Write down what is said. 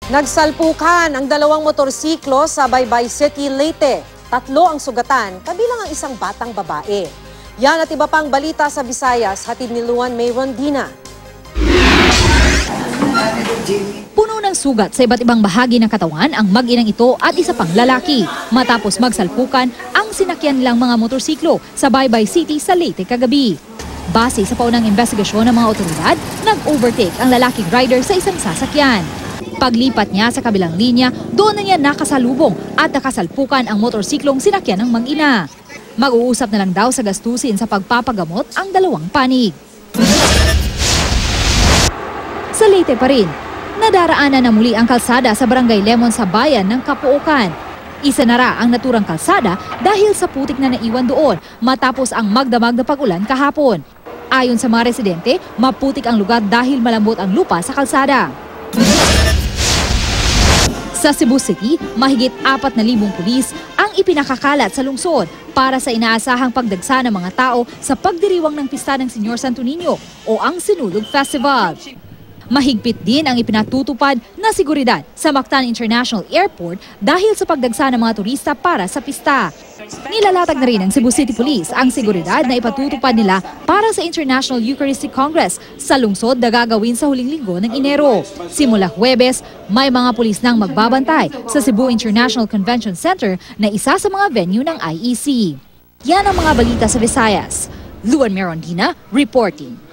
Nagsalpukan ang dalawang motorsiklo sa Baybay City, Leyte. 3 ang sugatan, kabilang ang isang batang babae. Yan at iba pang balita sa Visayas, hatid ni Luan May Rondina. Puno ng sugat sa iba't ibang bahagi ng katawan ang mag-inang ito at isa pang lalaki. Matapos magsalpukan ang sinakyan nilang mga motorsiklo sa Baybay City sa Leyte kagabi. Base sa paunang investigasyon ng mga otoridad, nag-overtake ang lalaking rider sa isang sasakyan. Paglipat niya sa kabilang linya, doon na niya nakasalubong at nakasalpukan ang motorsiklong sinakyan ng mag-ina. Mag-uusap na lang daw sa gastusin sa pagpapagamot ang dalawang panig. Sa Leyte pa rin, nadaraanan na muli ang kalsada sa Barangay Lemon sa bayan ng Kapuokan. Isa na ra ang naturang kalsada dahil sa putik na naiwan doon matapos ang magdamag na pag-ulan kahapon. Ayon sa mga residente, maputik ang lugar dahil malambot ang lupa sa kalsada. Sa Cebu City, mahigit 4,000 pulis ang ipinakakalat sa lungsod para sa inaasahang pagdagsa ng mga tao sa pagdiriwang ng pista ng Señor Santo Niño o ang Sinulog Festival. Mahigpit din ang ipinatutupad na seguridad sa Mactan International Airport dahil sa pagdagsa ng mga turista para sa pista. Nilalatag na rin ng Cebu City Police ang seguridad na ipatutupad nila para sa International Eucharistic Congress sa lungsod na gagawin sa huling linggo ng Enero. Simula Huwebes, may mga pulis nang magbabantay sa Cebu International Convention Center na isa sa mga venue ng IEC. Yan ang mga balita sa Visayas. Luan May Rondina, reporting.